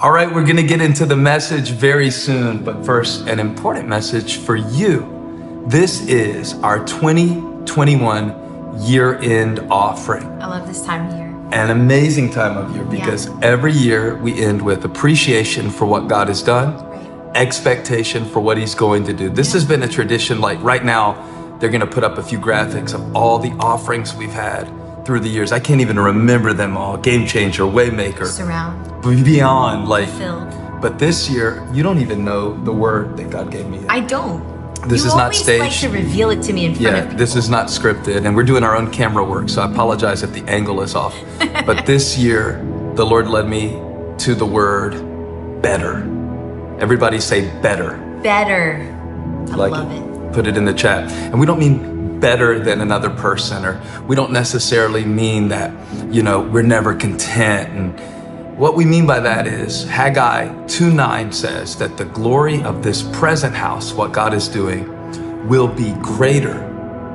All right, we're gonna get into the message very soon, but first, an important message for you. This is our 2021 year-end offering. I love this time of year. An amazing time of year because every year we end with appreciation for what God has done, expectation for what he's going to do. This has been a tradition. Like right now, they're gonna put up a few graphics of all the offerings we've had through the years. I can't even remember them all. Game Changer, Waymaker, Surround, Beyond, like, Filled. but this year, you don't even know the word that God gave me. I don't. This is not staged. You always like to reveal it to me in front of people. This is not scripted, and we're doing our own camera work, so I apologize if the angle is off. But this year, the Lord led me to the word better. Everybody say better. Better. I Like love it. Put it in the chat. And we don't mean better than another person, or we don't necessarily mean that, we're never content. And what we mean by that is Haggai 2:9 says that the glory of this present house, what God is doing, will be greater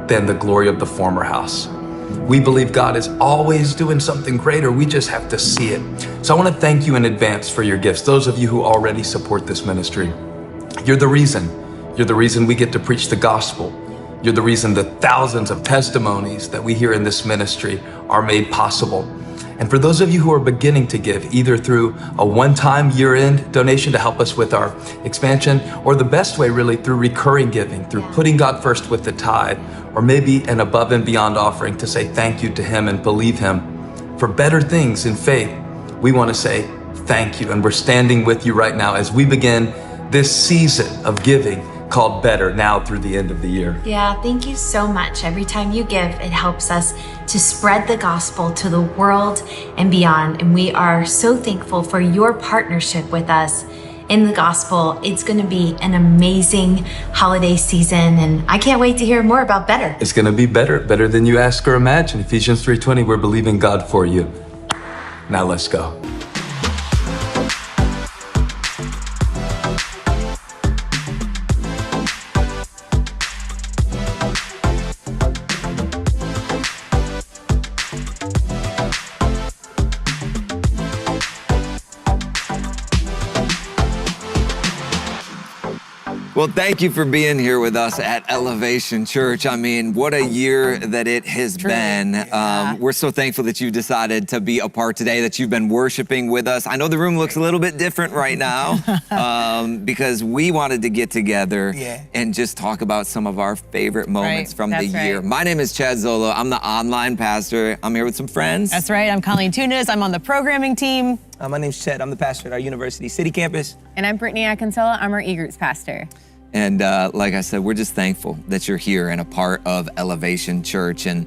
than the glory of the former house. We believe God is always doing something greater. We just have to see it. So I want to thank you in advance for your gifts. Those of you who already support this ministry, you're the reason. You're the reason we get to preach the gospel. You're the reason the thousands of testimonies that we hear in this ministry are made possible. And for those of you who are beginning to give, either through a one-time year-end donation to help us with our expansion, or the best way really through recurring giving, through putting God first with the tithe, or maybe an above and beyond offering to say thank you to him and believe him for better things in faith, we want to say thank you. And we're standing with you right now as we begin this season of giving called Better now through the end of the year. Yeah, thank you so much. Every time you give, it helps us to spread the gospel to the world and beyond. And we are so thankful for your partnership with us in the gospel. It's going to be an amazing holiday season, and I can't wait to hear more about Better. It's going to be better than you ask or imagine. Ephesians 3:20, we're believing God for you. Now let's go. Well, thank you for being here with us at Elevation Church. I mean, what a year that it has been. We're so thankful that you decided to be a part today, that you've been worshiping with us. I know the room looks a little bit different right now because we wanted to get together and just talk about some of our favorite moments from the year. My name is Chad Zolo. I'm the online pastor. I'm here with some friends. That's right. I'm Colleen Tunis. I'm on the programming team. My name's Chet. I'm the pastor at our university city campus. And I'm Brittany Akinsella. I'm our e-groups pastor. And like I said, we're just thankful that you're here and a part of Elevation Church. And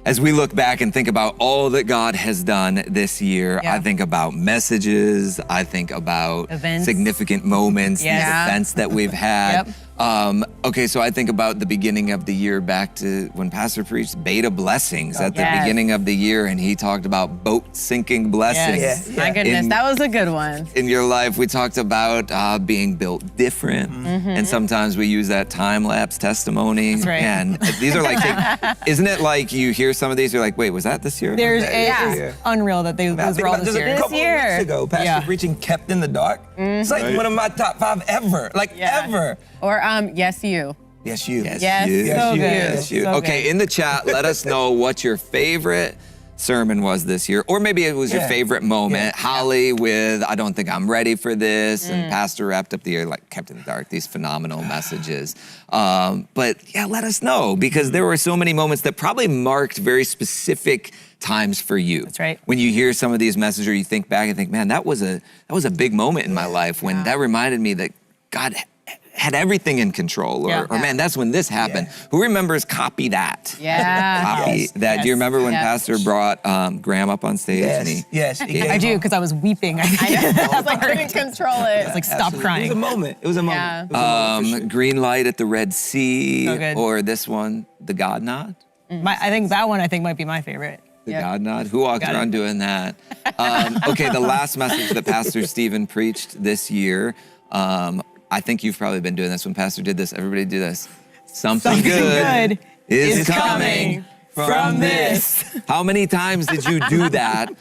as we look back and think about all that God has done this year, I think about messages, I think about events, significant moments, these events that we've had. Okay, so I think about the beginning of the year back to when Pastor preached Beta Blessings at the beginning of the year, and he talked about boat sinking blessings. My goodness, that was a good one. In your life, we talked about being built different, and sometimes we use that time-lapse testimony. That's right. And these are like, isn't it like you hear some of these, you're like, wait, was that this year? It's unreal that those were all this year. A couple of weeks ago, Pastor preaching Kept in the Dark. It's like one of my top 5 ever, ever. Or Yes You. Yes, you. Yes, you. so good. Yes, you. So okay, good. in the chat, let us know what your favorite sermon was this year, or maybe it was your favorite moment. Holly with I Don't Think I'm Ready for This, and Pastor wrapped up the year like Kept in the Dark, these phenomenal messages. But yeah, let us know, because there were so many moments that probably marked very specific times for you. That's right. When you hear some of these messages, or you think back and think, man, that was a big moment in my life when that reminded me that God had everything in control, or man, that's when this happened. Who remembers Copy That? Copy That. Do you remember when Pastor brought Graham up on stage? I do, because I was weeping. I was like, couldn't control it. I was like, stop crying. It was a moment. Green Light at the Red Sea, So or this one, The God Nod? I think that one might be my favorite. The God Nod? Who walked around doing that? Okay, the last message that Pastor Stephen preached this year, I think you've probably been doing this. When Pastor did this, everybody do this. Something good is coming from this. How many times did you do that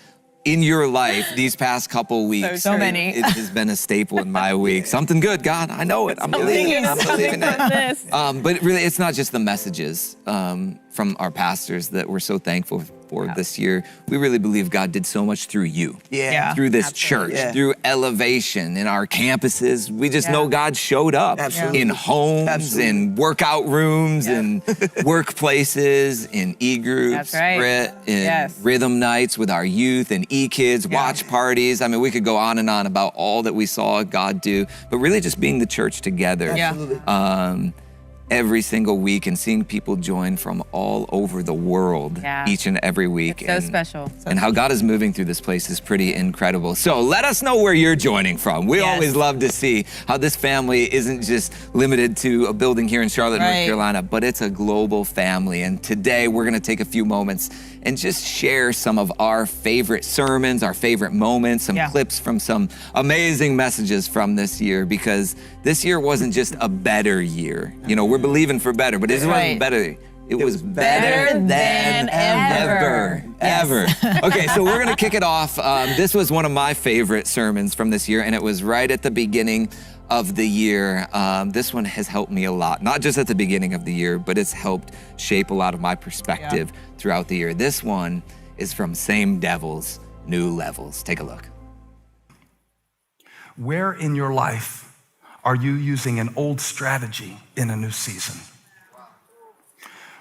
in your life these past couple weeks. So many. It has been a staple in my week. Something good, God, I know it. I'm believing it. But really, it's not just the messages from our pastors that we're so thankful for this year. We really believe God did so much through you, through this church, through Elevation, in our campuses. We just know God showed up in homes, in workout rooms, in workplaces, in e-groups, Grit, in rhythm nights with our youth, and e-kids, watch parties. I mean, we could go on and on about all that we saw God do, but really just being the church together. Every single week, and seeing people join from all over the world each and every week. It's so special. And how God is moving through this place is pretty incredible. So let us know where you're joining from. We always love to see how this family isn't just limited to a building here in Charlotte, North Carolina, but it's a global family. And today we're gonna take a few moments and just share some of our favorite sermons, our favorite moments, some clips from some amazing messages from this year, because this year wasn't just a better year. You know, we're believing for better, but it wasn't better. It was better than ever. Okay, so we're gonna kick it off. This was one of my favorite sermons from this year, and it was right at the beginning of the year. This one has helped me a lot, not just at the beginning of the year, but it's helped shape a lot of my perspective throughout the year. This one is from Same Devils, New Levels. Take a look. Where in your life are you using an old strategy in a new season?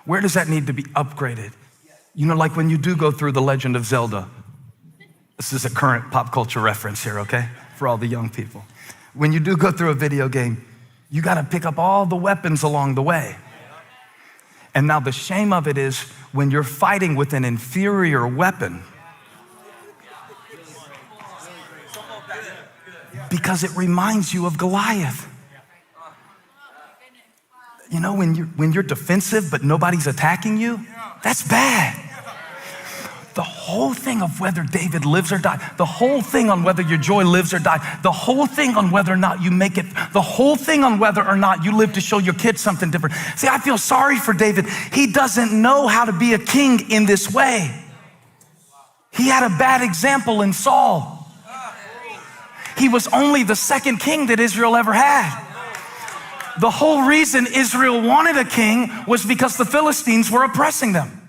Where does that need to be upgraded? You know, like when you do go through The Legend of Zelda. This is a current pop culture reference here, okay? For all the young people. When you do go through a video game, you gotta pick up all the weapons along the way. And now the shame of it is when you're fighting with an inferior weapon, because it reminds you of Goliath. You know, when you're defensive but nobody's attacking you, that's bad. The whole thing of whether David lives or dies, the whole thing on whether your joy lives or dies, the whole thing on whether or not you make it, the whole thing on whether or not you live to show your kids something different. See, I feel sorry for David. He doesn't know how to be a king in this way. He had a bad example in Saul. He was only the second king that Israel ever had. The whole reason Israel wanted a king was because the Philistines were oppressing them.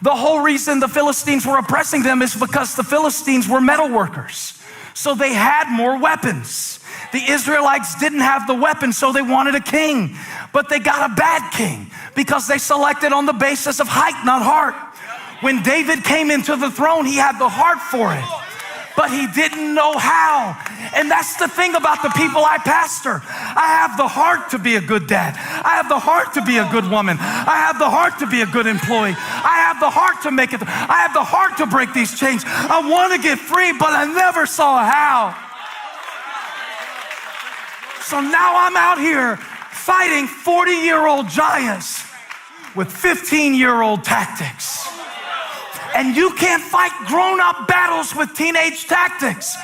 The whole reason the Philistines were oppressing them is because the Philistines were metal workers. So they had more weapons. The Israelites didn't have the weapons, so they wanted a king. But they got a bad king because they selected on the basis of height, not heart. When David came into the throne, he had the heart for it, but he didn't know how. And that's the thing about the people I pastor. I have the heart to be a good dad. I have the heart to be a good woman. I have the heart to be a good employee. I have the heart to make it. I have the heart to break these chains. I want to get free, but I never saw how. So now I'm out here fighting 40-year-old giants with 15-year-old tactics. And you can't fight grown-up battles with teenage tactics.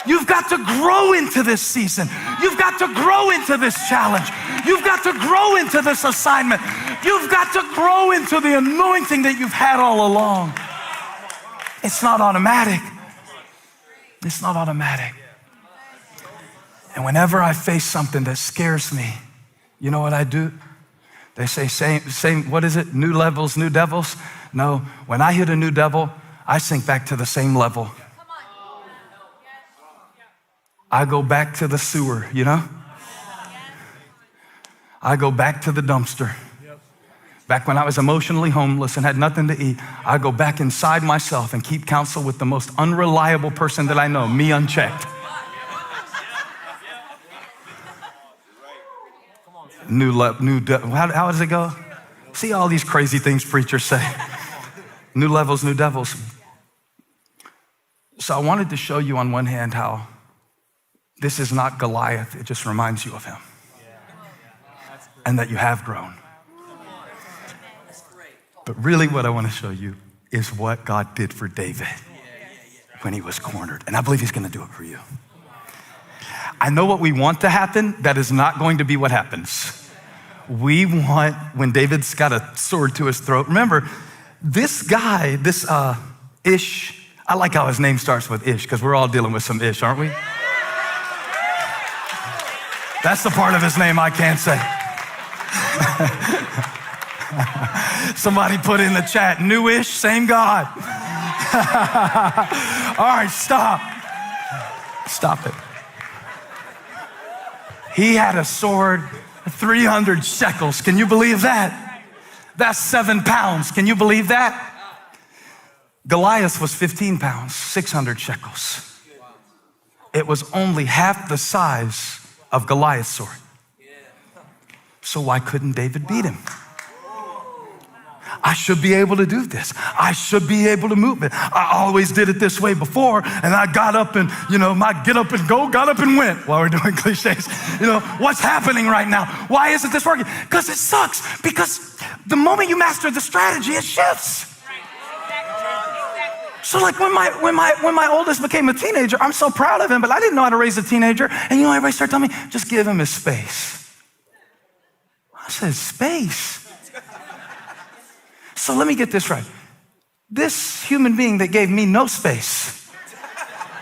You've got to grow into this season. You've got to grow into this challenge. You've got to grow into this assignment. You've got to grow into the anointing that you've had all along. It's not automatic. It's not automatic. And whenever I face something that scares me, you know what I do? They say, same, what is it? New levels, new devils? No, when I hit a new devil, I sink back to the same level. I go back to the sewer, you know? I go back to the dumpster. Back when I was emotionally homeless and had nothing to eat, I go back inside myself and keep counsel with the most unreliable person that I know, me unchecked. How does it go? See all these crazy things preachers say. New levels, new devils. So I wanted to show you on one hand how this is not Goliath. It just reminds you of him. And that you have grown. But really what I want to show you is what God did for David when he was cornered. And I believe he's going to do it for you. I know what we want to happen. That is not going to be what happens. We want, when David's got a sword to his throat, remember, this guy, I like how his name starts with Ish, because we're all dealing with some Ish, aren't we? That's the part of his name I can't say. Somebody put in the chat, new-ish, same God. All right, stop. Stop it. He had a sword, 300 shekels. Can you believe that? That's 7 pounds. Can you believe that? Goliath was 15 pounds, 600 shekels. It was only half the size of Goliath's sword. So why couldn't David beat him? I should be able to do this. I should be able to move it. I always did it this way before, and I got up and, my get up and go, got up and went while we're doing cliches. What's happening right now? Why isn't this working? Because it sucks. Because the moment you master the strategy, it shifts. So like when my oldest became a teenager, I'm so proud of him, but I didn't know how to raise a teenager. And everybody started telling me, just give him his space. I said, space? So let me get this right. This human being that gave me no space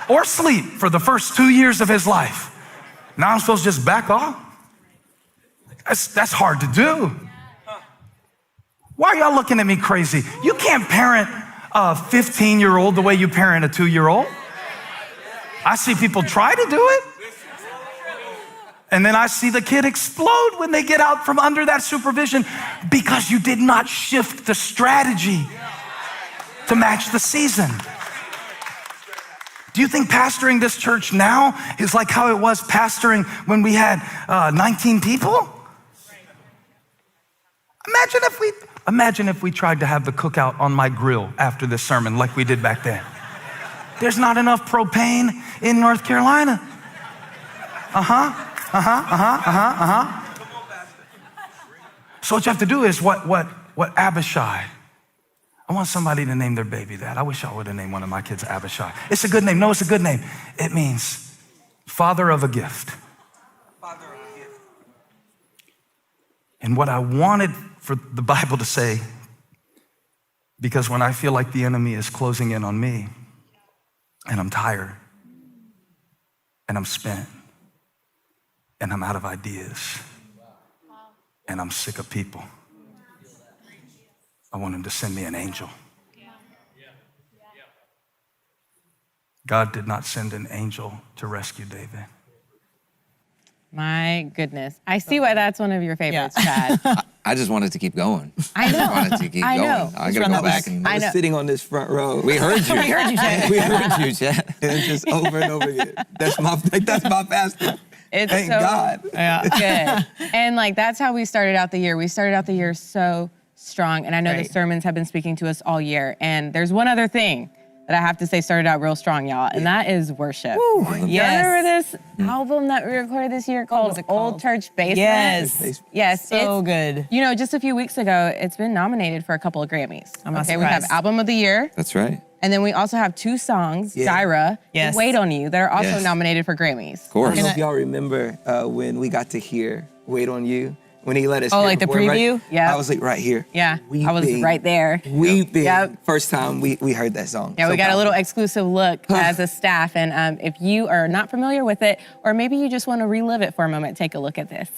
or sleep for the first 2 years of his life, now I'm supposed to just back off? That's hard to do. Why are y'all looking at me crazy? You can't parent a 15-year-old the way you parent a 2-year-old. I see people try to do it. And then I see the kid explode when they get out from under that supervision because you did not shift the strategy to match the season. Do you think pastoring this church now is like how it was pastoring when we had 19 people? Imagine if we tried to have the cookout on my grill after this sermon like we did back then. There's not enough propane in North Carolina. So what you have to do is what Abishai. I want somebody to name their baby that. I wish I would have named one of my kids Abishai. It's a good name. No, it's a good name. It means father of a gift. And what I wanted for the Bible to say, because when I feel like the enemy is closing in on me, and I'm tired, and I'm spent, and I'm out of ideas, and I'm sick of people, I want him to send me an angel. God did not send an angel to rescue David. My goodness. I see why that's one of your favorites, Chad. I just wanted to keep going. I know. I wanted to keep I going. know. I gotta go back and I was sitting on this front row. we heard you. We heard you, Chad. We heard you, Chad. And just over and over again. That's my pastor. It's Thank so God. good. And that's how we started out the year. We started out the year so strong. And I know the sermons have been speaking to us all year. And there's one other thing that I have to say started out real strong, y'all, and that is worship. Woo, Yes. Remember this album that we recorded this year called Old Church Basement? Yes. Yes. So good. Just a few weeks ago, it's been nominated for a couple of Grammys. I'm not we have surprised. Album of the Year. That's right. And then we also have 2 songs, Dyra Yes. and Wait on You, that are also Yes. nominated for Grammys. Of course. I don't know if y'all remember when we got to hear Wait on You, when he let us Oh, hear like the before, right? preview? Yeah. I was like right here. Yeah, I was Weeping. right there. Weeping. Yep. First time we heard that song. Yeah, So we got a powerful. little exclusive look as a staff. And if you are not familiar with it, or maybe you just want to relive it for a moment, take a look at this.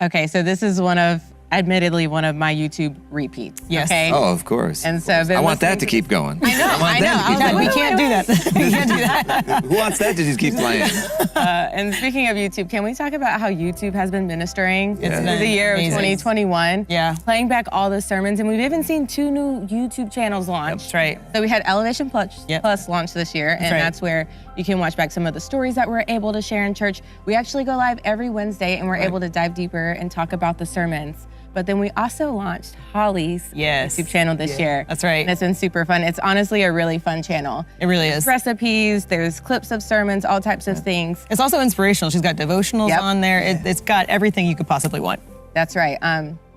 Okay, so this is one of admittedly one of my YouTube repeats. Yes. Okay? Oh, of course. And of so I've course. been I want that listening to to- keep going. I know. I was like, We can't do that. We can't do that. Who wants that to just keep playing? And speaking of YouTube, can we talk about how YouTube has been ministering It's through been the year amazing. of 2021? Yeah. Playing back all the sermons, and we've even seen 2 new YouTube channels launch. That's right. So we had Elevation Plus, Yep. Plus launch this year, and right. that's where you can watch back some of the stories that we're able to share in church. We actually go live every Wednesday, and we're able to dive deeper and talk about the sermons. But then we also launched Holly's Yes. YouTube channel this year. That's right. And it's been super fun. It's honestly a really fun channel. It really is. Recipes, there's clips of sermons, all types of things. It's also inspirational. She's got devotionals Yep. on there. It's got everything you could possibly want. That's right.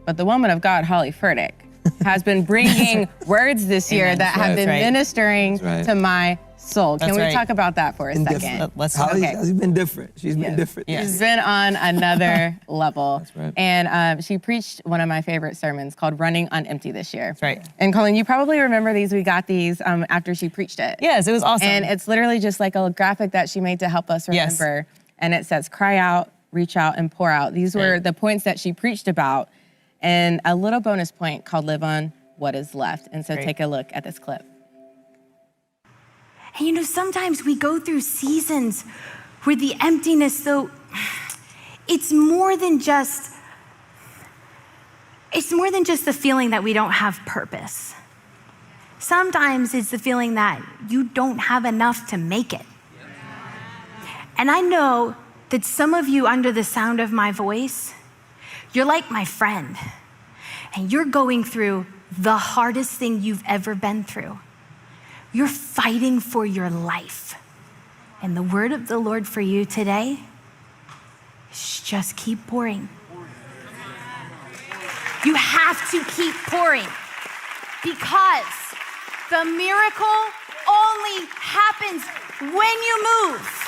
But the woman of God, Holly Furtick, has been bringing words this year that have been That's right. ministering That's right. to my soul. Can That's we right. talk about that for a second? Let's Holly's Okay. been different. She's been different. Yes. She's been on another level. That's right. And she preached one of my favorite sermons called Running on Empty this year. That's right. And Colleen, you probably remember these. We got these after she preached it. Yes, it was awesome. And it's literally just like a graphic that she made to help us Yes. remember. And it says, cry out, reach out, and pour out. These were Right. the points that she preached about. And a little bonus point called live on what is left. And so Great. take a look at this clip. And you know, sometimes we go through seasons where the emptiness, though, it's more than just the feeling that we don't have purpose. Sometimes it's the feeling that you don't have enough to make it. And I know that some of you, under the sound of my voice, you're like my friend, and you're going through the hardest thing you've ever been through. You're fighting for your life. And the word of the Lord for you today is just keep pouring. You have to keep pouring, because the miracle only happens when you move.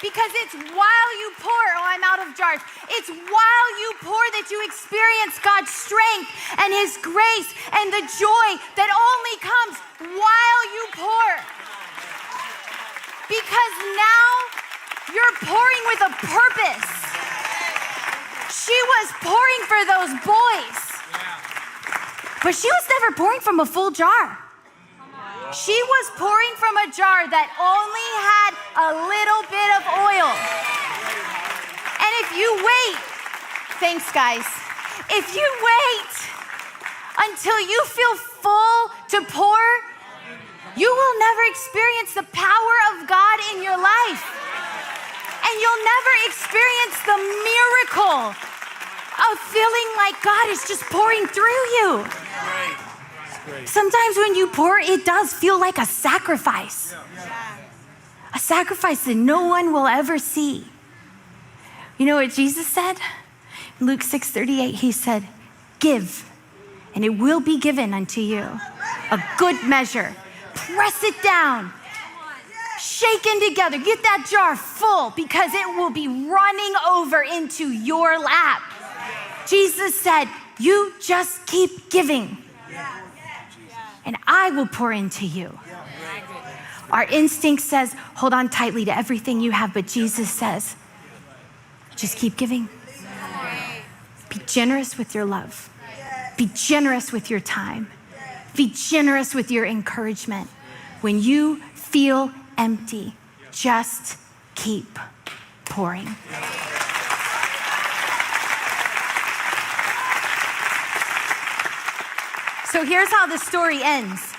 Because it's while you pour, I'm out of jars. It's while you pour that you experience God's strength and His grace and the joy that only comes while you pour. Because now you're pouring with a purpose. She was pouring for those boys, but she was never pouring from a full jar. She was pouring from a jar that only had a little bit of oil. And if you wait, thanks guys, if you wait until you feel full to pour, you will never experience the power of God in your life. And you'll never experience the miracle of feeling like God is just pouring through you. Sometimes when you pour, it does feel like a sacrifice. A sacrifice that no one will ever see. You know what Jesus said? In Luke 6:38, He said, give, and it will be given unto you. A good measure. Press it down. Shaken together. Get that jar full, because it will be running over into your lap. Jesus said, you just keep giving, and I will pour into you. Our instinct says, hold on tightly to everything you have, but Jesus says, just keep giving. Be generous with your love. Be generous with your time. Be generous with your encouragement. When you feel empty, just keep pouring. So here's how the story ends.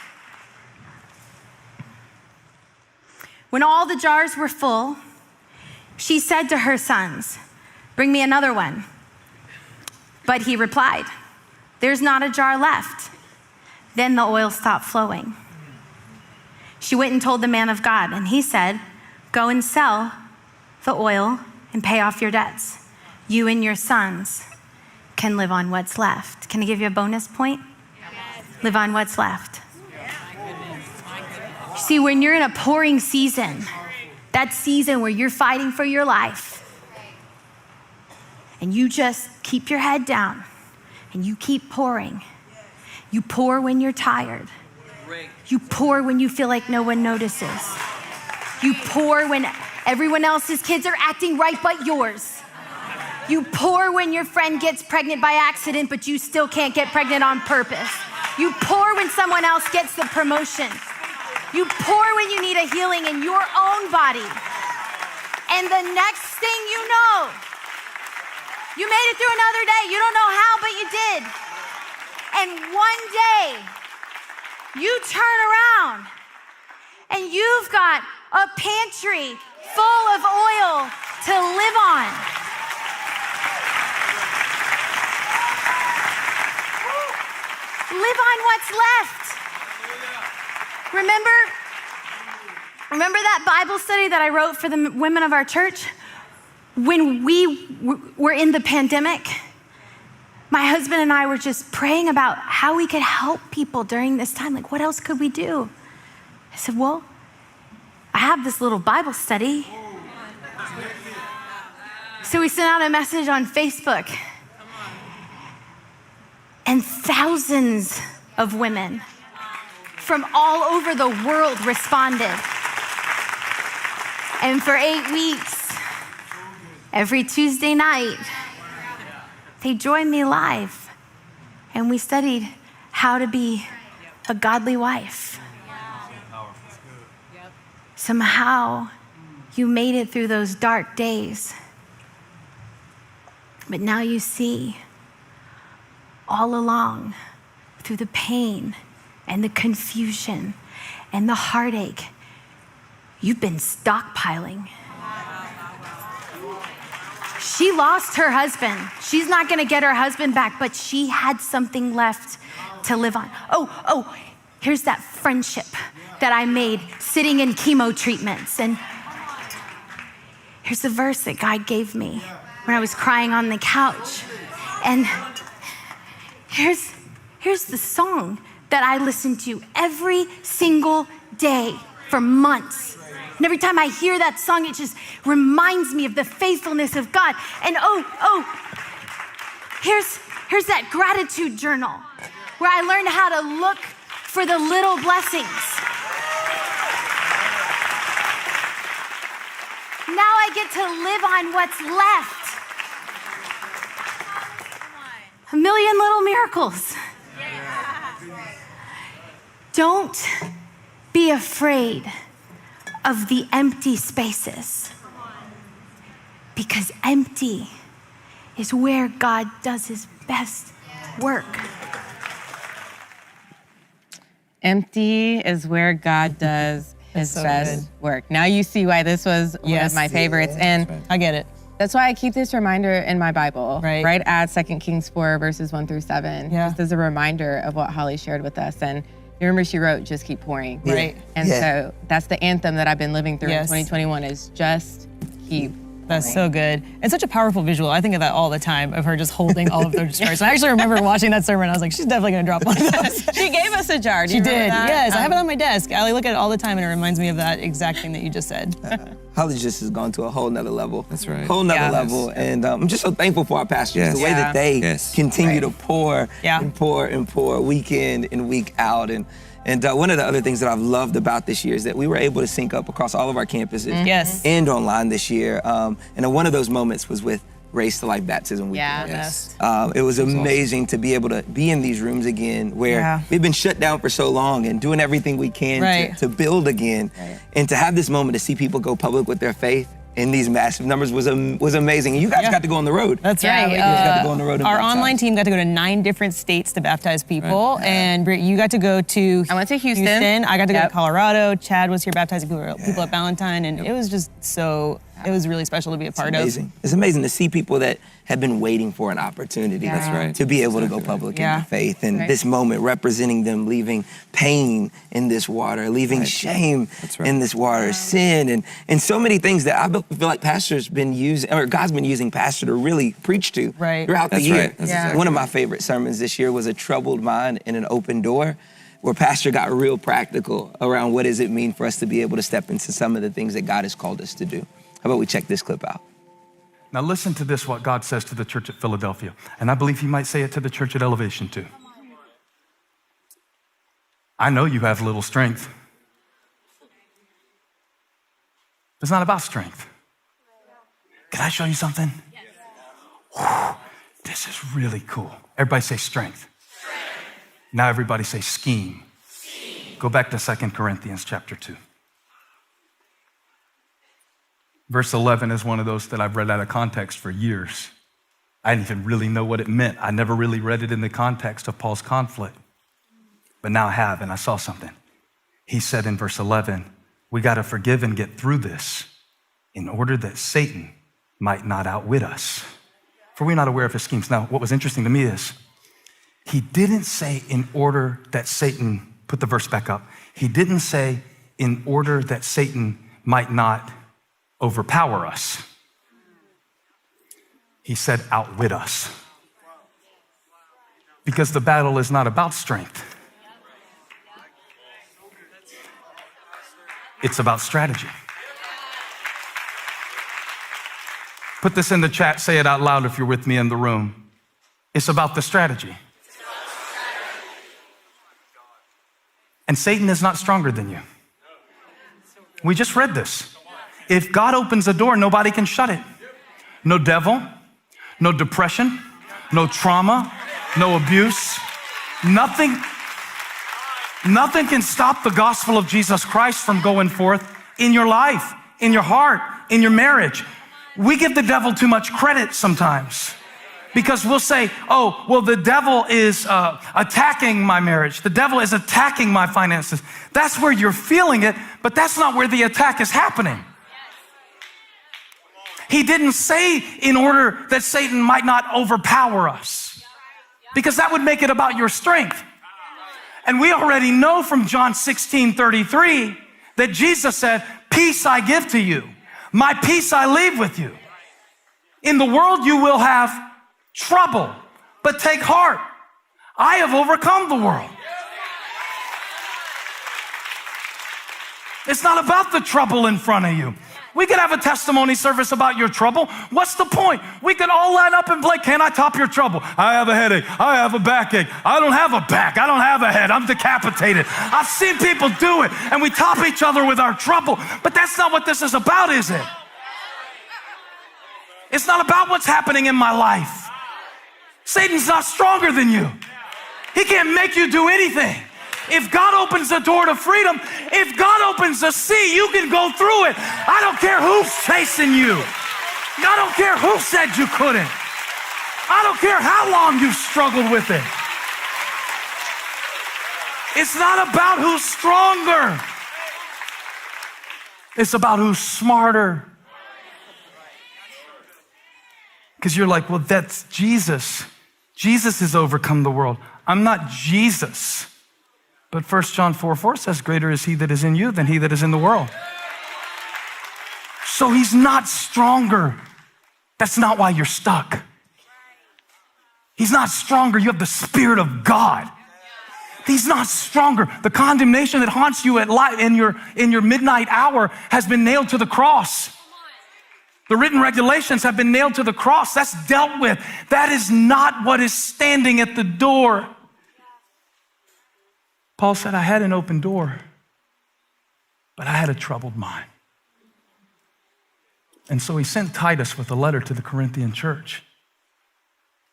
When all the jars were full, she said to her sons, bring me another one. But he replied, there's not a jar left. Then the oil stopped flowing. She went and told the man of God, and he said, go and sell the oil and pay off your debts. You and your sons can live on what's left. Can I give you a bonus point? Live on what's left. See, when you're in a pouring season, that season where you're fighting for your life, and you just keep your head down and you keep pouring. You pour when you're tired. You pour when you feel like no one notices. You pour when everyone else's kids are acting right but yours. You pour when your friend gets pregnant by accident, but you still can't get pregnant on purpose. You pour when someone else gets the promotion. You pour when you need a healing in your own body. And the next thing you know, you made it through another day. You don't know how, but you did. And one day, you turn around and you've got a pantry full of oil to live on. Live on what's left. Remember that Bible study that I wrote for the women of our church? When we were in the pandemic, my husband and I were just praying about how we could help people during this time. Like, what else could we do? I said, well, I have this little Bible study. So we sent out a message on Facebook. And thousands of women from all over the world responded. And for 8 weeks, every Tuesday night, they joined me live. And we studied how to be a godly wife. Somehow, you made it through those dark days. But now you see, all along, through the pain and the confusion and the heartache, you've been stockpiling. She lost her husband. She's not gonna get her husband back, but she had something left to live on. Oh, here's that friendship that I made sitting in chemo treatments. And here's the verse that God gave me when I was crying on the couch. And here's the song that I listened to every single day for months. And every time I hear that song, it just reminds me of the faithfulness of God. And here's that gratitude journal where I learned how to look for the little blessings. Now I get to live on what's left. A million little miracles. Don't be afraid of the empty spaces, because empty is where God does his best work. Empty is where God does his best work. Now you see why this was one of my favorites. And I get it. That's why I keep this reminder in my Bible, right at 2 Kings 4, verses 1-7, just as a reminder of what Holly shared with us. And you remember she wrote, just keep pouring. Right. And so that's the anthem that I've been living through in 2021 is just keep pouring. That's so good. It's such a powerful visual. I think of that all the time, of her just holding all of those jars. I actually remember watching that sermon. I was like, she's definitely gonna drop one of those. She gave us a jar. Do you She did, remember that? yes. I have it on my desk. I look at it all the time and it reminds me of that exact thing that you just said. Holly just has gone to a whole nother level. That's right. Whole nother level. And I'm just so thankful for our pastors, the way that they continue to pour and pour and pour week in and week out. And one of the other things that I've loved about this year is that we were able to sync up across all of our campuses and online this year. And one of those moments was with Race to Life Baptism Weekend. It was amazing to be able to be in these rooms again where we've been shut down for so long and doing everything we can to build again. And to have this moment to see people go public with their faith in these massive numbers was amazing. And you guys got to go on the road. That's right. You guys got to go on the road. Our online team got to go to 9 different states to baptize people. And Britt, you got to go to I went to Houston. I got to go to Colorado. Chad was here baptizing people at Valentine. And it was just so, it was really special to be a part of. It's amazing to see people that have been waiting for an opportunity to be able to go public in their faith. And this moment representing them leaving pain in this water, leaving shame in this water, sin, and so many things that I feel like pastors been using, or God's been using pastor to really preach to throughout the year. One of my favorite sermons this year was A Troubled Mind and an Open Door, where pastor got real practical around what does it mean for us to be able to step into some of the things that God has called us to do. How about we check this clip out? Now listen to this, what God says to the church at Philadelphia. And I believe he might say it to the church at Elevation too. I know you have little strength. It's not about strength. Can I show you something? this is really cool. Everybody say strength. Now everybody say scheme. Go back to 2 Corinthians chapter 2. Verse 11 is one of those that I've read out of context for years. I didn't even really know what it meant. I never really read it in the context of Paul's conflict. But now I have, and I saw something. He said in verse 11, we got to forgive and get through this in order that Satan might not outwit us. For we're not aware of his schemes. Now, what was interesting to me is he didn't say in order that Satan, put the verse back up. He didn't say in order that Satan might not overpower us. He said outwit us. Because the battle is not about strength. It's about strategy. Put this in the chat, say it out loud if you're with me in the room. It's about the strategy. And Satan is not stronger than you. We just read this. If God opens a door, nobody can shut it. No devil, no depression, no trauma, no abuse, nothing can stop the gospel of Jesus Christ from going forth in your life, in your heart, in your marriage. We give the devil too much credit sometimes because we'll say, oh, well, the devil is attacking my marriage. The devil is attacking my finances. That's where you're feeling it, but that's not where the attack is happening. He didn't say in order that Satan might not overpower us, because that would make it about your strength. And we already know from John 16:33 that Jesus said, peace I give to you. My peace I leave with you. In the world you will have trouble, but take heart. I have overcome the world. It's not about the trouble in front of you. We could have a testimony service about your trouble. What's the point? We could all line up and play, can I top your trouble? I have a headache. I have a backache. I don't have a back. I don't have a head. I'm decapitated. I've seen people do it, and we top each other with our trouble. But that's not what this is about, is it? It's not about what's happening in my life. Satan's not stronger than you. He can't make you do anything. If God opens the door to freedom, if God opens the sea, you can go through it. I don't care who's chasing you. I don't care who said you couldn't. I don't care how long you've struggled with it. It's not about who's stronger. It's about who's smarter. Because you're like, well, that's Jesus. Jesus has overcome the world. I'm not Jesus. But 1 John 4:4 says, greater is he that is in you than he that is in the world. So he's not stronger. That's not why you're stuck. He's not stronger. You have the Spirit of God. He's not stronger. The condemnation that haunts you at light in your midnight hour has been nailed to the cross. The written regulations have been nailed to the cross. That's dealt with. That is not what is standing at the door. Paul said, I had an open door, but I had a troubled mind. And so he sent Titus with a letter to the Corinthian church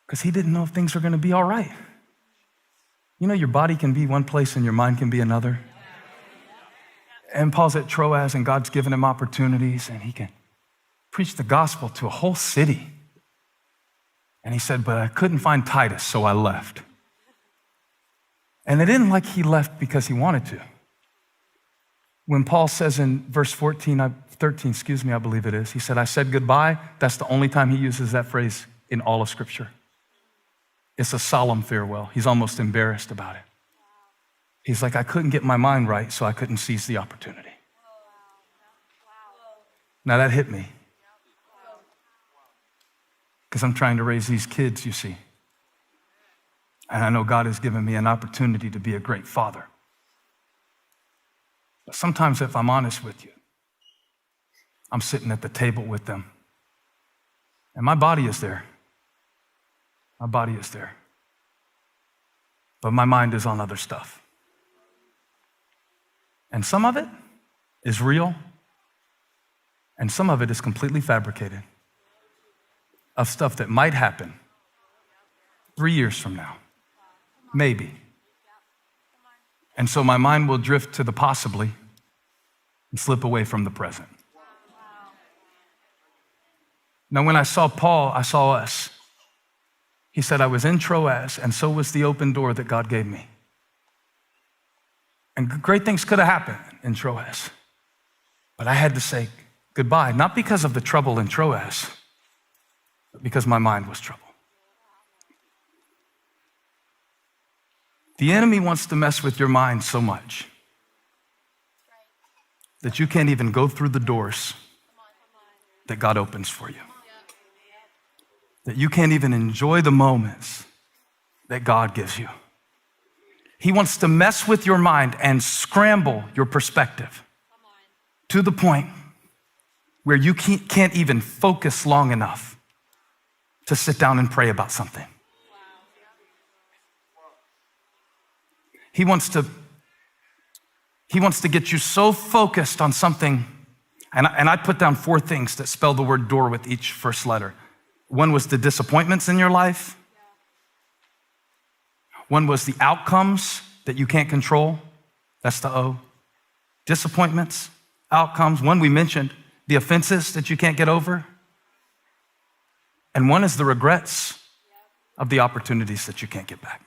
because he didn't know if things were going to be all right. You know, your body can be one place and your mind can be another. And Paul's at Troas and God's given him opportunities and he can preach the gospel to a whole city. And he said, but I couldn't find Titus, so I left. And it didn't like he left because he wanted to. When Paul says in verse 13, I believe it is, he said, I said goodbye. That's the only time he uses that phrase in all of Scripture. It's a solemn farewell. He's almost embarrassed about it. He's like, I couldn't get my mind right, so I couldn't seize the opportunity. Now that hit me. Because I'm trying to raise these kids, you see. And I know God has given me an opportunity to be a great father. But sometimes, if I'm honest with you, I'm sitting at the table with them. And my body is there. My body is there. But my mind is on other stuff. And some of it is real. And some of it is completely fabricated. Of stuff that might happen 3 years from now, maybe. And so my mind will drift to the possibly and slip away from the present. Now, when I saw Paul, I saw us. He said, I was in Troas, and so was the open door that God gave me. And great things could have happened in Troas. But I had to say goodbye, not because of the trouble in Troas, but because my mind was troubled. The enemy wants to mess with your mind so much that you can't even go through the doors that God opens for you. That you can't even enjoy the moments that God gives you. He wants to mess with your mind and scramble your perspective to the point where you can't even focus long enough to sit down and pray about something. He wants to get you so focused on something, and I put down 4 things that spell the word door with each first letter. One was the disappointments in your life. One was the outcomes that you can't control. That's the O. Disappointments, outcomes. One we mentioned, the offenses that you can't get over. And one is the regrets of the opportunities that you can't get back.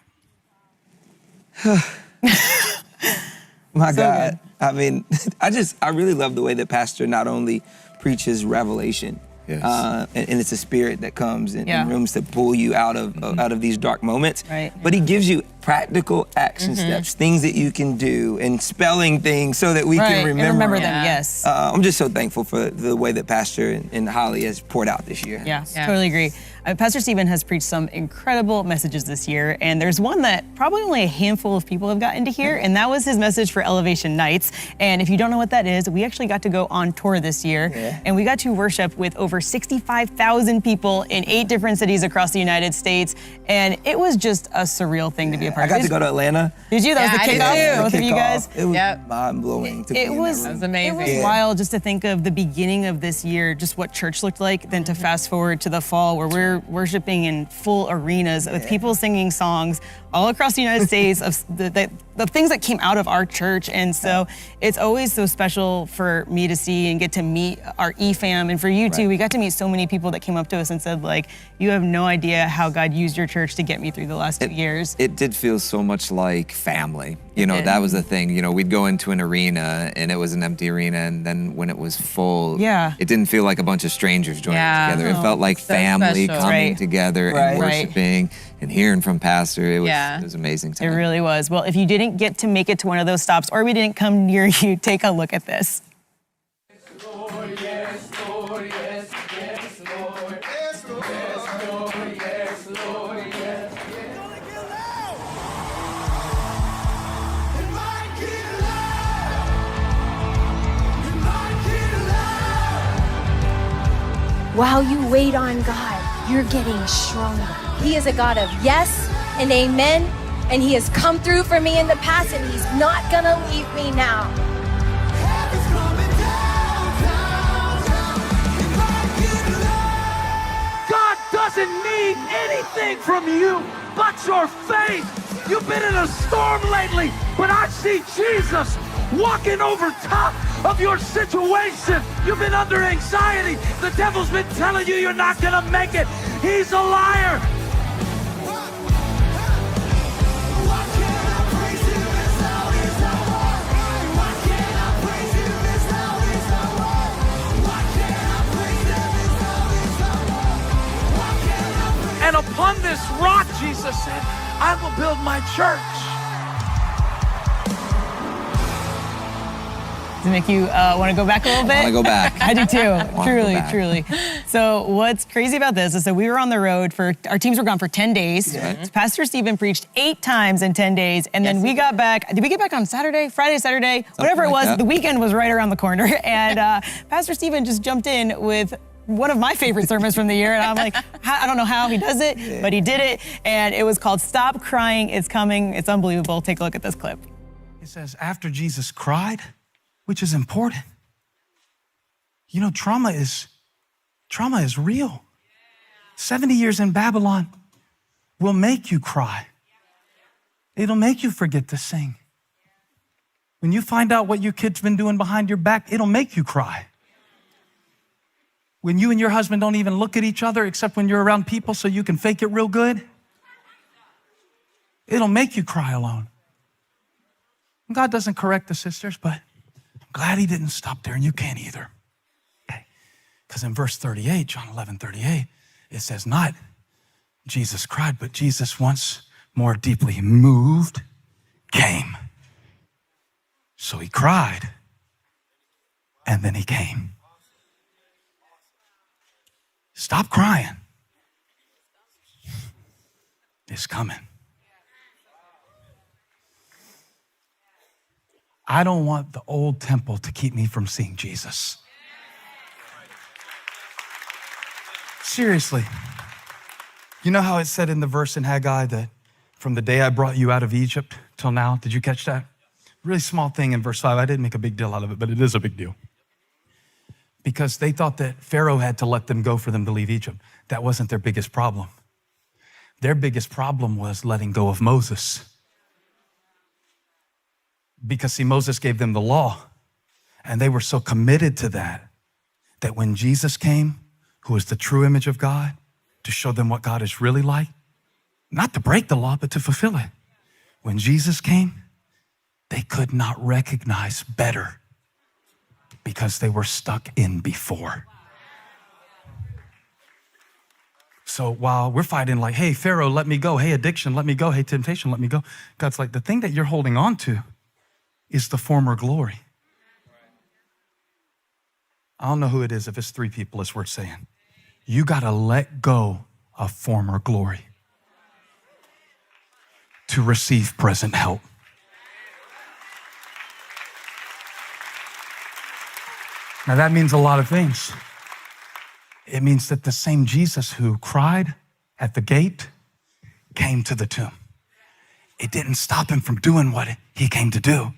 My God. I mean, I really love the way that Pastor not only preaches revelation, and it's a spirit that comes in rooms to pull you out of these dark moments. Right. But he gives you practical action steps, things that you can do, and spelling things so that we can remember them. Yes. I'm just so thankful for the way that Pastor and Holly has poured out this year. Yeah, totally agree. Pastor Stephen has preached some incredible messages this year, and there's one that probably only a handful of people have gotten to hear, and that was his message for Elevation Nights. And if you don't know what that is, we actually got to go on tour this year, and we got to worship with over 65,000 people in 8 different cities across the United States, and it was just a surreal thing to be a part of. I got to go to Atlanta. Did you? That was the kickoff, both of you guys? It was mind-blowing to be in that room. That was amazing. It was wild just to think of the beginning of this year, just what church looked like, then to fast forward to the fall where we're worshiping in full arenas with people singing songs all across the United States of the things that came out of our church. And so it's always so special for me to see and get to meet our E-fam. And for you too, we got to meet so many people that came up to us and said, like, you have no idea how God used your church to get me through the last 2 years. It did feel so much like family. You know, that was the thing. You know, we'd go into an arena and it was an empty arena, and then when it was full, it didn't feel like a bunch of strangers joining together. It felt like family coming together and worshiping and hearing from Pastor. It was amazing time. It really was. Well, if you didn't get to make it to one of those stops, or we didn't come near you, take a look at this. Lord, yes, Lord, yes, yes, Lord. Yes, Lord, yes, Lord, yes, Lord, yes. While you wait on God, you're getting stronger. He is a God of yes and amen, and he has come through for me in the past, and he's not gonna leave me now. God doesn't need anything from you but your faith. You've been in a storm lately, but I see Jesus walking over top of your situation. You've been under anxiety. The devil's been telling you you're not gonna make it. He's a liar. And upon this rock, Jesus said, I will build my church. Does it make you want to go back a little bit? I want to go back. I do too, truly. So what's crazy about this is that we were on the road our teams were gone for 10 days. So Pastor Stephen preached 8 times in 10 days. And then we got back, did we get back on Saturday, Friday, Saturday, whatever it was, the weekend was right around the corner. And Pastor Stephen just jumped in with one of my favorite sermons from the year. And I'm like, I don't know how he does it, but he did it. And it was called Stop Crying, It's Coming. It's unbelievable. Take a look at this clip. It says, after Jesus cried, which is important. You know, trauma is real. 70 years in Babylon, will make you cry. It'll make you forget to sing. When you find out what your kid's been doing behind your back, it'll make you cry. When you and your husband don't even look at each other except when you're around people so you can fake it real good, it'll make you cry alone. And God doesn't correct the sisters, but I'm glad he didn't stop there, and you can't either. Okay. Because in verse 38, John 11:38, it says, not Jesus cried, but Jesus, once more deeply moved, came. So he cried, and then he came. Stop crying. It's coming. I don't want the old temple to keep me from seeing Jesus. Seriously. You know how it said in the verse in Haggai that from the day I brought you out of Egypt till now? Did you catch that? Really small thing in verse 5. I didn't make a big deal out of it, but it is a big deal. Because they thought that Pharaoh had to let them go for them to leave Egypt. That wasn't their biggest problem. Their biggest problem was letting go of Moses. Because see, Moses gave them the law, and they were so committed to that when Jesus came, who is the true image of God, to show them what God is really like, not to break the law, but to fulfill it. When Jesus came, they could not recognize better because they were stuck in before. So while we're fighting like, hey, Pharaoh, let me go. Hey, addiction, let me go. Hey, temptation, let me go. God's like, the thing that you're holding on to is the former glory. I don't know who it is. If it's 3 people, it's worth saying. You got to let go of former glory to receive present help. Now that means a lot of things. It means that the same Jesus who cried at the gate came to the tomb. It didn't stop him from doing what he came to do.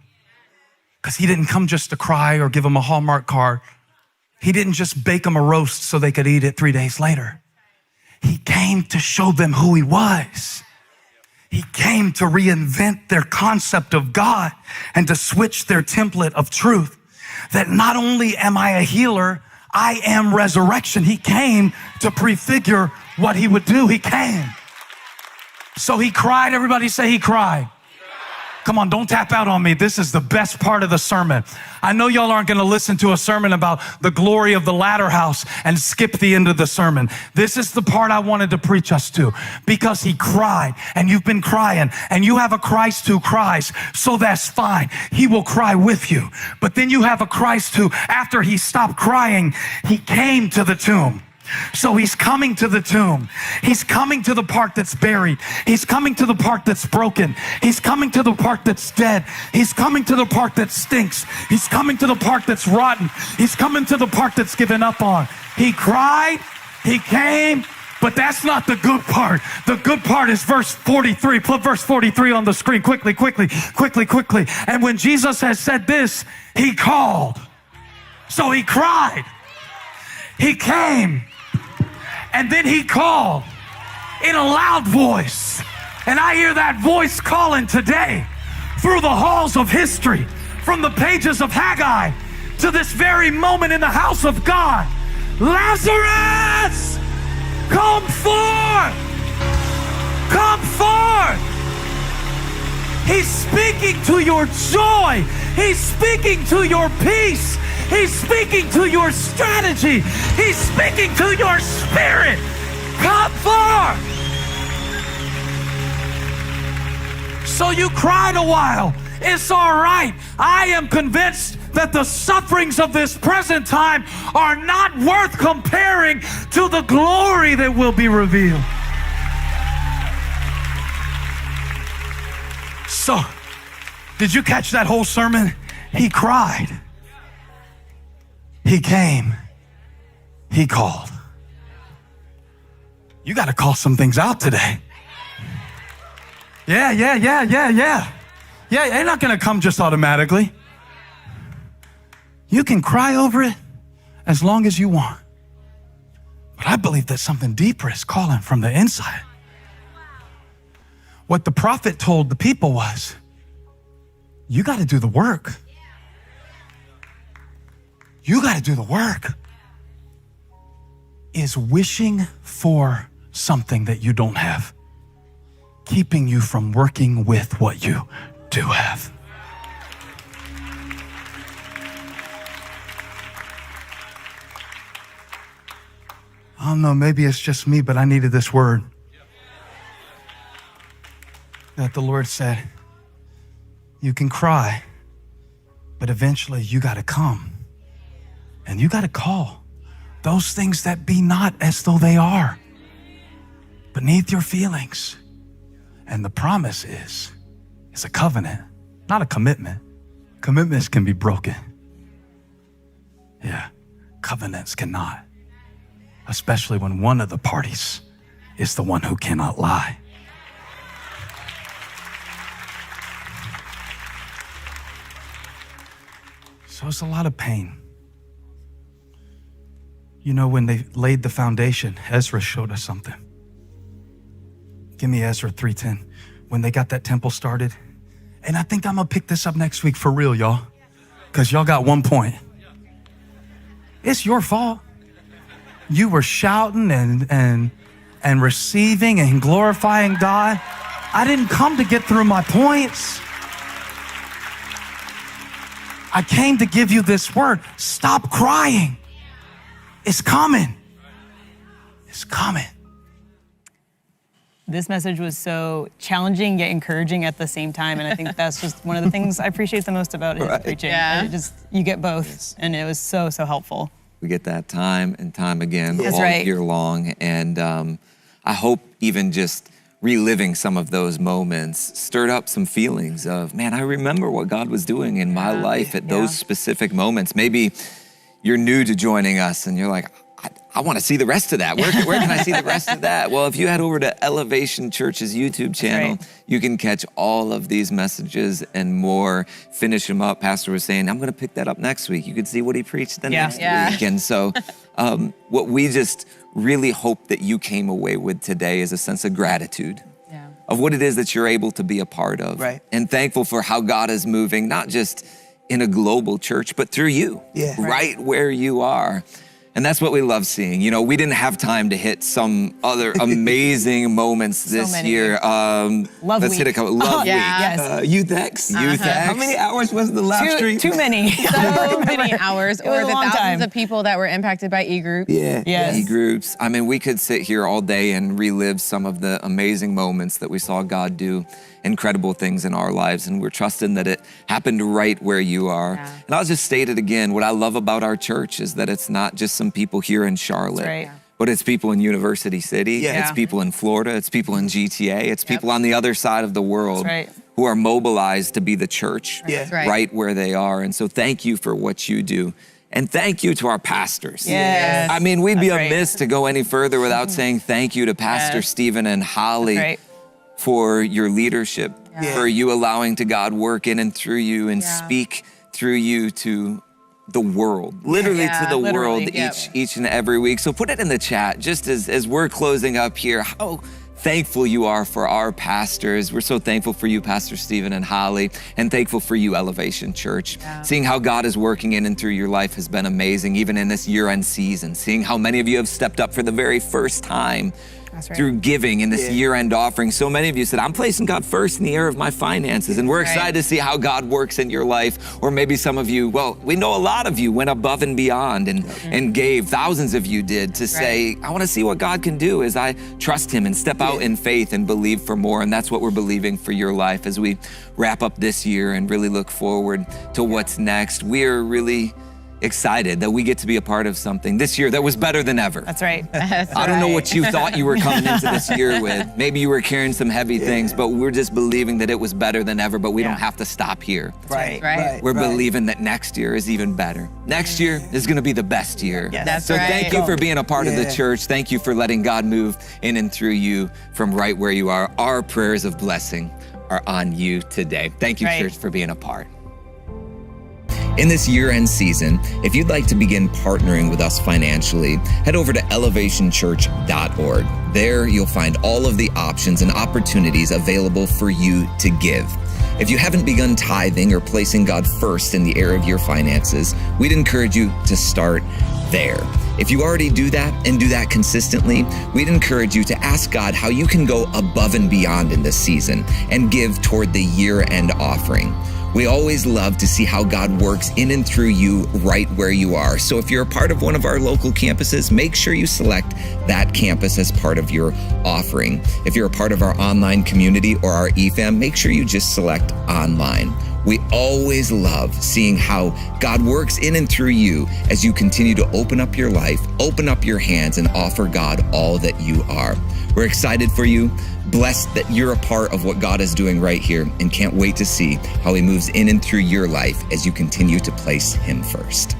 Because he didn't come just to cry or give them a Hallmark card. He didn't just bake them a roast so they could eat it 3 days later. He came to show them who he was. He came to reinvent their concept of God and to switch their template of truth. That not only am I a healer, I am resurrection. He came to prefigure what he would do. He came. So he cried. Everybody say he cried. Come on, don't tap out on me. This is the best part of the sermon. I know y'all aren't going to listen to a sermon about the glory of the latter house and skip the end of the sermon. This is the part I wanted to preach us to, because he cried, and you've been crying, and you have a Christ who cries, so that's fine. He will cry with you. But then you have a Christ who, after he stopped crying, he came to the tomb. So he's coming to the tomb. He's coming to the part that's buried. He's coming to the part that's broken. He's coming to the part that's dead. He's coming to the part that stinks. He's coming to the part that's rotten. He's coming to the part that's given up on. He cried, he came, but that's not the good part. The good part is verse 43. Put verse 43 on the screen quickly. And when Jesus has said this, he called. So he cried. He came. And then he called in a loud voice. And I hear that voice calling today through the halls of history, from the pages of Haggai to this very moment in the house of God. Lazarus, come forth! Come forth! He's speaking to your joy. He's speaking to your peace. He's speaking to your strategy. He's speaking to your spirit. Come forth. So you cried a while. It's all right. I am convinced that the sufferings of this present time are not worth comparing to the glory that will be revealed. So, did you catch that whole sermon? He cried. He came. He called. You got to call some things out today. Yeah. Yeah, it's not going to come just automatically. You can cry over it as long as you want. But I believe that something deeper is calling from the inside. What the prophet told the people was, you got to do the work. You got to do the work. Is wishing for something that you don't have keeping you from working with what you do have? I don't know, maybe it's just me, but I needed this word. That the Lord said, you can cry, but eventually you got to come and you got to call those things that be not as though they are beneath your feelings. And the promise is, it's a covenant, not a commitment. Commitments can be broken. Yeah, covenants cannot, especially when one of the parties is the one who cannot lie. So it's a lot of pain. You know, when they laid the foundation, Ezra showed us something. Give me Ezra 3:10. When they got that temple started, and I think I'm gonna pick this up next week for real, y'all, because y'all got 1 point. It's your fault. You were shouting and receiving and glorifying God. I didn't come to get through my points. I came to give you this word. Stop crying. It's coming. It's coming. This message was so challenging yet encouraging at the same time, and I think that's just one of the things I appreciate the most about his preaching. Yeah. You get both, and it was so helpful. We get that time and time again That's all right. year long, and I hope even just reliving some of those moments stirred up some feelings of, man, I remember what God was doing in my life at those specific moments. Maybe you're new to joining us and you're like, I want to see the rest of that. Where can I see the rest of that? Well, if you head over to Elevation Church's YouTube channel, you can catch all of these messages and more, finish them up. Pastor was saying, I'm going to pick that up next week. You can see what he preached the next week. And so what we just really hope that you came away with today is a sense of gratitude of what it is that you're able to be a part of. And thankful for how God is moving, not just in a global church, but through you, right where you are. And that's what we love seeing. You know, we didn't have time to hit some other amazing moments this year. Let's hit a couple. Love Week. Youth X. Youth X. How many hours was the live stream? Too many. So many hours. Or was a the long thousands time. of people that were impacted by e-groups. E-groups. I mean, we could sit here all day and relive some of the amazing moments that we saw God do incredible things in our lives, and we're trusting that it happened right where you are. And I'll just state it again, what I love about our church is that it's not just some people here in Charlotte, but it's people in University City, it's people in Florida, it's people in GTA, it's people on the other side of the world who are mobilized to be the church right where they are. And so thank you for what you do. And thank you to our pastors. I mean, we'd be amiss to go any further without saying thank you to Pastor Stephen and Holly for your leadership, for you allowing to God work in and through you and speak through you to the world, literally to the world each and every week. So put it in the chat, just as we're closing up here, how thankful you are for our pastors. We're so thankful for you, Pastor Stephen and Holly, and thankful for you, Elevation Church. Seeing how God is working in and through your life has been amazing, even in this year-end season. Seeing how many of you have stepped up for the very first time through giving in this year-end offering. So many of you said, I'm placing God first in the area of my finances. And we're excited to see how God works in your life. Or maybe some of you, well, we know a lot of you went above and beyond and gave. Thousands of you did to say, I want to see what God can do as I trust him and step out in faith and believe for more. And that's what we're believing for your life as we wrap up this year and really look forward to what's next. We are really excited that we get to be a part of something this year that was better than ever. That's right. I don't know what you thought you were coming into this year with. Maybe you were carrying some heavy things, but we're just believing that it was better than ever, but we don't have to stop here. We're believing that next year is even better. Next year is going to be the best year. So thank you for being a part of the church. Thank you for letting God move in and through you from right where you are. Our prayers of blessing are on you today. Thank you, church, for being a part. In this year-end season, if you'd like to begin partnering with us financially, head over to elevationchurch.org. There you'll find all of the options and opportunities available for you to give. If you haven't begun tithing or placing God first in the area of your finances, we'd encourage you to start there. If you already do that and do that consistently, we'd encourage you to ask God how you can go above and beyond in this season and give toward the year-end offering. We always love to see how God works in and through you right where you are. So if you're a part of one of our local campuses, make sure you select that campus as part of your offering. If you're a part of our online community or our eFam, make sure you just select online. We always love seeing how God works in and through you as you continue to open up your life, open up your hands, and offer God all that you are. We're excited for you, blessed that you're a part of what God is doing right here, and can't wait to see how He moves in and through your life as you continue to place Him first.